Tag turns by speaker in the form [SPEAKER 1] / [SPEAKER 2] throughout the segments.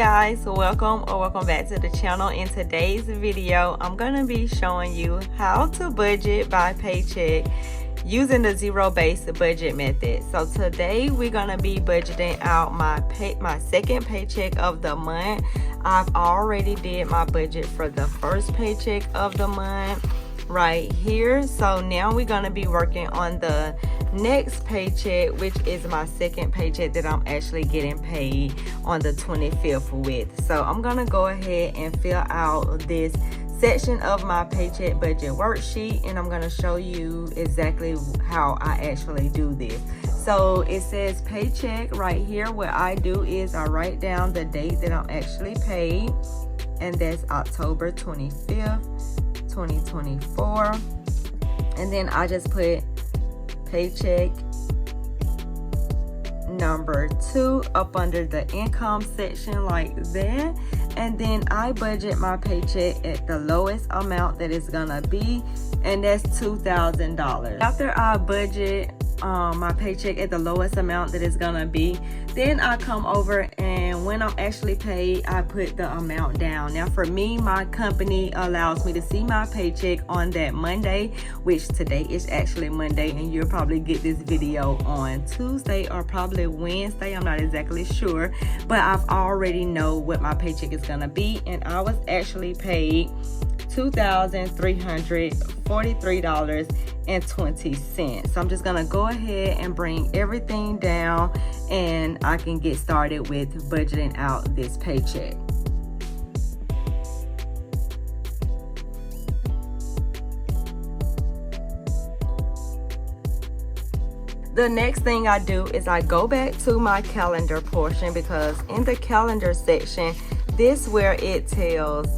[SPEAKER 1] guys, welcome back to the channel. In today's video, I'm gonna be showing you how to budget by paycheck using the zero-based budget method. So today we're gonna be budgeting out my second paycheck of the month. I've already did my budget for the first paycheck of the month right here. So now we're gonna be working on the next paycheck, which is my second paycheck that I'm actually getting paid on the 25th with. So I'm gonna go ahead and fill out this section of my paycheck budget worksheet, and I'm gonna show you exactly how I actually do this. So it says paycheck right here. What I do is I write down the date that I'm actually paid, and that's October 25th 2024, and then I just put paycheck number 2 up under the income section like that, and then I budget my paycheck at the lowest amount that it's gonna be, and that's $2,000. After I budget my paycheck at the lowest amount that it's gonna be, then I come over, and when I'm actually paid, I put the amount down. Now for me, my company allows me to see my paycheck on that Monday, which today is actually Monday, and you'll probably get this video on Tuesday or probably Wednesday. I'm not exactly sure, but I've already know what my paycheck is gonna be, and I was actually paid $2,343.20. So I'm just gonna go ahead and bring everything down, and I can get started with budgeting out this paycheck. The next thing I do is I go back to my calendar portion, because in the calendar section, this where it tells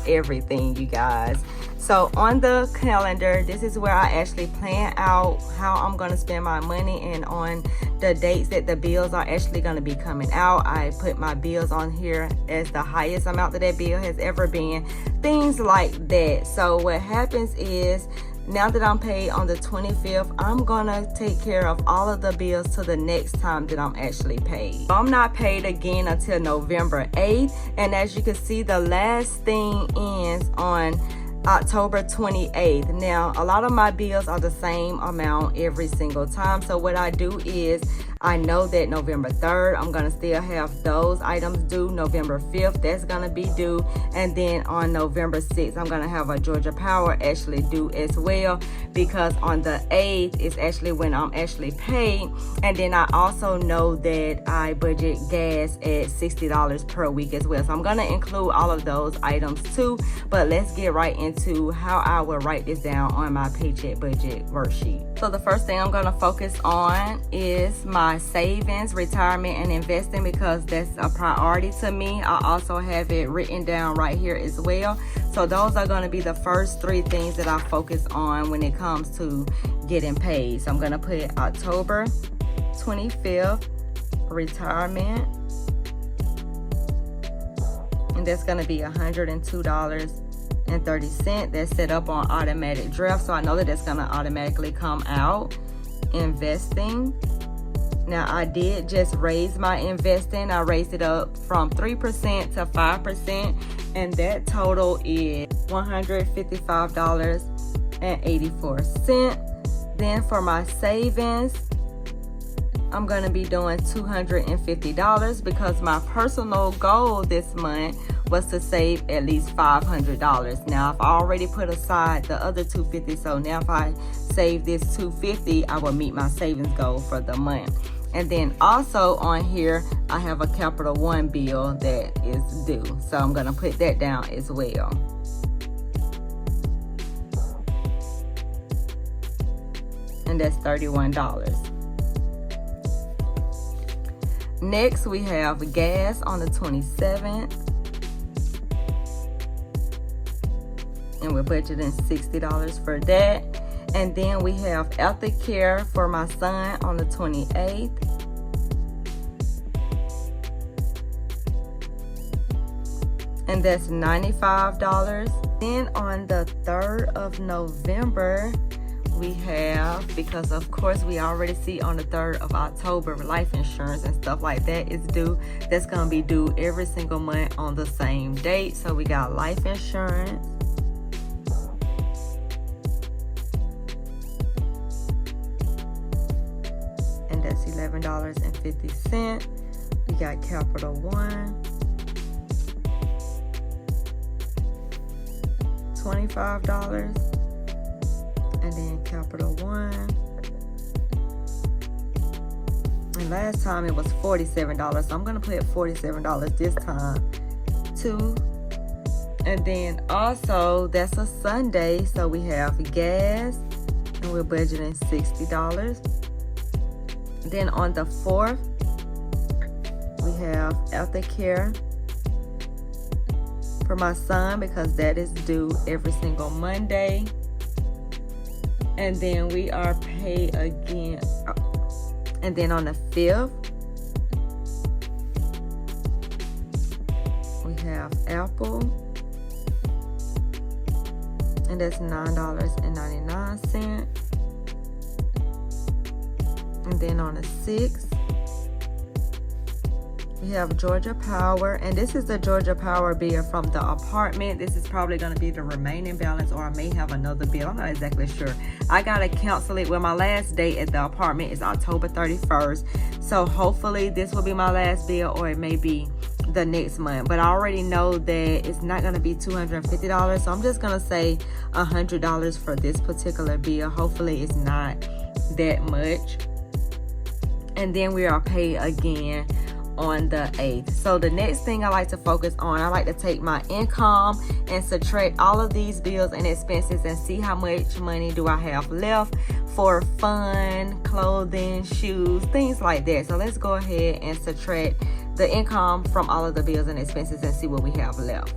[SPEAKER 1] everything, you guys. So on the calendar, this is where I actually plan out how I'm going to spend my money, and on the dates that the bills are actually going to be coming out, I put my bills on here as the highest amount that bill has ever been, things like that. So what happens is, now that I'm paid on the 25th, I'm gonna take care of all of the bills till the next time that I'm actually paid. I'm not paid again until November 8th, and as you can see, the last thing ends on October 28th. Now, a lot of my bills are the same amount every single time. So what I do is, I know that November 3rd, I'm gonna still have those items due. November 5th, that's gonna be due. And then on November 6th, I'm gonna have a Georgia Power actually due as well, because on the 8th is actually when I'm actually paid. And then I also know that I budget gas at $60 per week as well. So I'm gonna include all of those items too. But let's get right into how I will write this down on my paycheck budget worksheet. So the first thing I'm gonna focus on is my savings, retirement, and investing, because that's a priority to me. I also have it written down right here as well. So those are going to be the first 3 things that I focus on when it comes to getting paid. So I'm going to put October 25th retirement, and that's going to be $102.30. That's set up on automatic draft, so I know that that's going to automatically come out. Investing, now I did just raise my investing. I raised it up from 3% to 5%, and that total is $155.84. Then for my savings, I'm going to be doing $250, because my personal goal this month was to save at least $500. Now I've already put aside the other $250, so now if I save this $250, I will meet my savings goal for the month. And then also on here, I have a Capital One bill that is due, so I'm gonna put that down as well. And that's $31. Next, we have gas on the 27th, and we're budgeting $60 for that. And then we have aftercare for my son on the 28th. And that's $95. Then on the 3rd of November, we have, because of course we already see on the 3rd of October life insurance and stuff like that is due. That's going to be due every single month on the same date. So we got life insurance. And that's $11.50. We got Capital One. $25. And then Capital One. And last time it was $47. So I'm going to put $47 this time too. And then also that's a Sunday. So we have gas. And we're budgeting $60. Then on the 4th, we have aftercare for my son because that is due every single Monday. And then we are paid again. And then on the 5th, we have Apple. And that's $9.99. And then on the 6th, we have Georgia Power. And this is the Georgia Power bill from the apartment. This is probably going to be the remaining balance, or I may have another bill. I'm not exactly sure. I got to cancel it. Well, my last date at the apartment is October 31st. So hopefully this will be my last bill, or it may be the next month. But I already know that it's not going to be $250. So I'm just going to say $100 for this particular bill. Hopefully it's not that much. And then we are paid again on the 8th. So the next thing I like to focus on, I like to take my income and subtract all of these bills and expenses and see how much money do I have left for fun, clothing, shoes, things like that. So let's go ahead and subtract the income from all of the bills and expenses and see what we have left.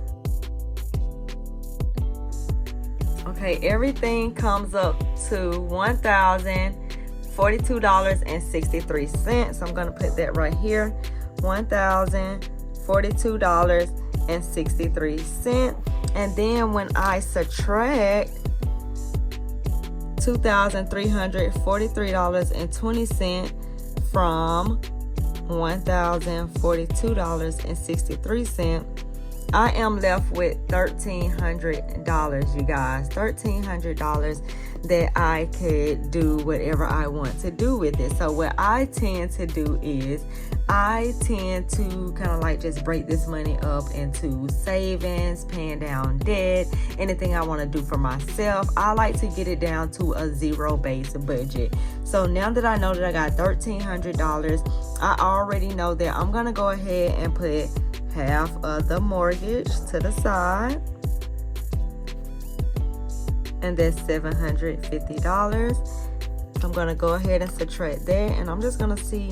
[SPEAKER 1] Okay, everything comes up to $1,042.63. So I'm going to put that right here. $1,042.63. And then when I subtract $2,343.20 from $1,042.63, I am left with $1,300, you guys. $1,300 that I could do whatever I want to do with it. So what I tend to do is I tend to kind of like just break this money up into savings, paying down debt, anything I want to do for myself. I like to get it down to a zero-based budget. So now that I know that I got $1,300, I already know that I'm going to go ahead and put half of the mortgage to the side. And that's $750. I'm going to go ahead and subtract that. And I'm just going to see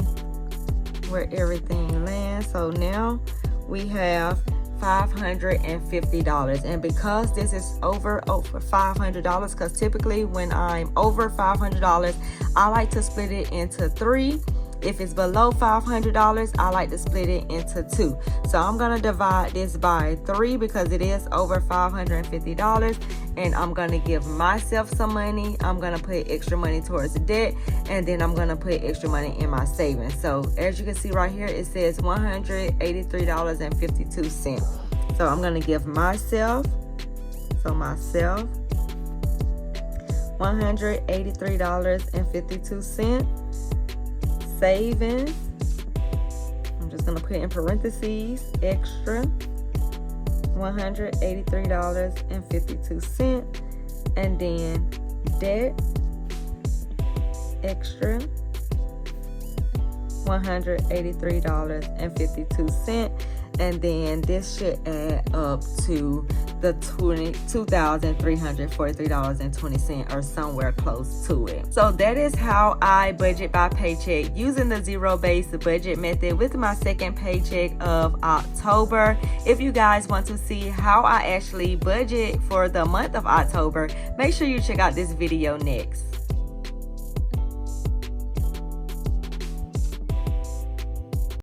[SPEAKER 1] where everything lands. So now we have $550. And because this is over $500, because typically when I'm over $500, I like to split it into 3. If it's below $500, I like to split it into 2. So I'm going to divide this by 3 because it is over $550. And I'm going to give myself some money. I'm going to put extra money towards the debt. And then I'm going to put extra money in my savings. So as you can see right here, it says $183.52. So I'm going to give myself $183.52. Savings, I'm just going to put in parentheses, extra $183.52. And then debt, extra $183.52. And then this should add up to the $2,343.20 or somewhere close to it. So that is how I budget by paycheck using the zero-based budget method with my second paycheck of October. If you guys want to see how I actually budget for the month of October, make sure you check out this video next.